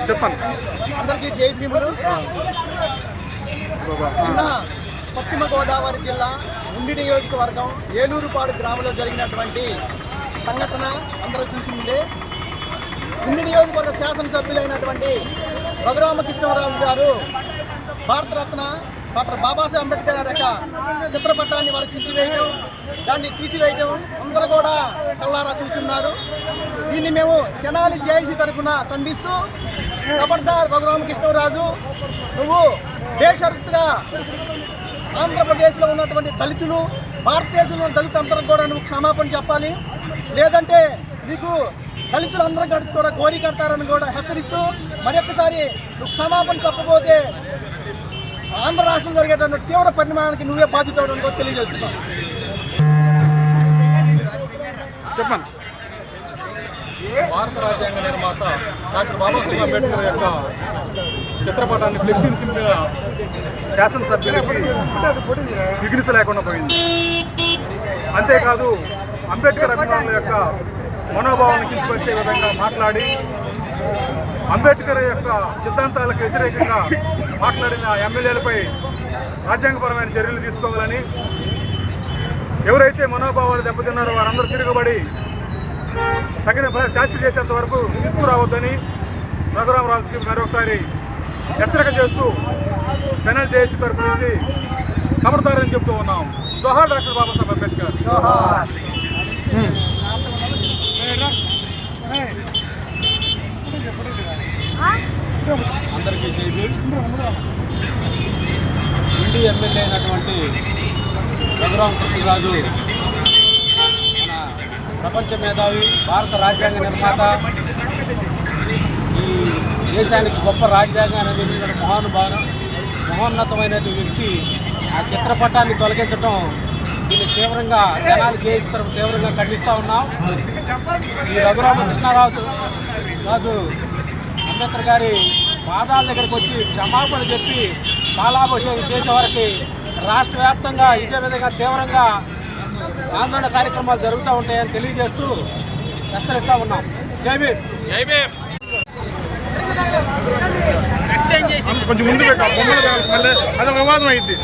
చెప్పండి. అందరికీ జై భీములు. పశ్చిమ గోదావరి జిల్లా ఉండి నియోజకవర్గం ఏలూరుపాడు గ్రామంలో జరిగినటువంటి సంఘటన అందరూ చూసిందే. ఉండి నియోజకవర్గ శాసనసభ్యులైనటువంటి రఘురామకృష్ణరాజు గారు భారతరత్న డాక్టర్ బాబాసాహెబ్ అంబేద్కర్ గారి యొక్క చిత్రపటాన్ని వారు చించివేయడం, దాన్ని తీసివేయడం అందరూ కూడా కళ్ళారా చూస్తున్నారు. దీన్ని మేము తెనాలి జేఏసీ తరఫున ఖండిస్తూ, ఖబర్దార్ రఘురామకృష్ణరాజు, నువ్వు బేషరతుగా ఆంధ్రప్రదేశ్లో ఉన్నటువంటి దళితులు, భారతదేశంలో దళిత అందరం కూడా నువ్వు క్షమాపణ చెప్పాలి, లేదంటే నీకు దళితులందరూ కూడా గోరీ కడతారని కూడా హెచ్చరిస్తూ, మరొకసారి నువ్వు క్షమాపణ చెప్పబోతే ఆంధ్ర రాష్ట్రంలో జరిగేటువంటి తీవ్ర పరిణామానికి నువ్వే బాధ్యతని కూడా తెలియజేస్తున్నావు. చెప్పండి. భారత రాజ్యాంగ నిర్మాత డాక్టర్ బాబాసాహెబ్ అంబేద్కర్ యొక్క చిత్రపటాన్ని ఫ్లెక్సీని సింపిన శాసనసభ్యులకి విఘ్నత లేకుండా పోయింది. అంతేకాదు, అంబేద్కర్ అభిమానుల యొక్క మనోభావాన్ని కించపరిచే విధంగా మాట్లాడి, అంబేద్కర్ యొక్క సిద్ధాంతాలకు వ్యతిరేకంగా మాట్లాడిన ఎమ్మెల్యేలపై రాజ్యాంగపరమైన చర్యలు తీసుకోవాలని, ఎవరైతే మనోభావాలు దెబ్బతిన్నారో వారందరూ తిరగబడి తగిన శాస్త్రి చేసేంత వరకు తీసుకురావద్దని రఘురామరాజుకి మరొకసారి హెచ్చరిక చేస్తూ తెనాలి జేఏసీ తరఫు నుంచి ఖబర్దారని చెప్తూ ఉన్నాం. జోహార్ డాక్టర్ బాబాసాహెబ్ అంబేద్కర్. అందరికీ జై భీమ్. ఇండి ఎమ్మెల్యే అయినటువంటి రఘురామకృష్ణరాజు మన ప్రపంచ మేధావి, భారత రాజ్యాంగ నిర్మాత, ఈ దేశానికి గొప్ప రాజ్యాంగాన్ని అందించిన మహోన్నతమైన వ్యక్తి ఆ చిత్రపటాన్ని తొలగించడం, దీన్ని తీవ్రంగా తెనాలి జేఏసీ తరఫు తీవ్రంగా ఖండిస్తూ ఉన్నాం. ఈ రఘురామకృష్ణరాజు అంబేద్కర్ గారి పాదాల దగ్గరకు వచ్చి క్షమాపణ చెప్పి పాలాభిషేకం చేసే వరకు రాష్ట్ర వ్యాప్తంగా ఇదే విధంగా తీవ్రంగా ఆందోళన కార్యక్రమాలు జరుగుతూ ఉంటాయని తెలియజేస్తూ హెచ్చరిస్తూ ఉన్నాం. జై భీమ్. జై భీమ్. కొంచెం ముందు పెట్టాలి, మళ్ళీ అదొక వివాదం అయింది.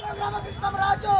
రఘురామకృష్ణరాజు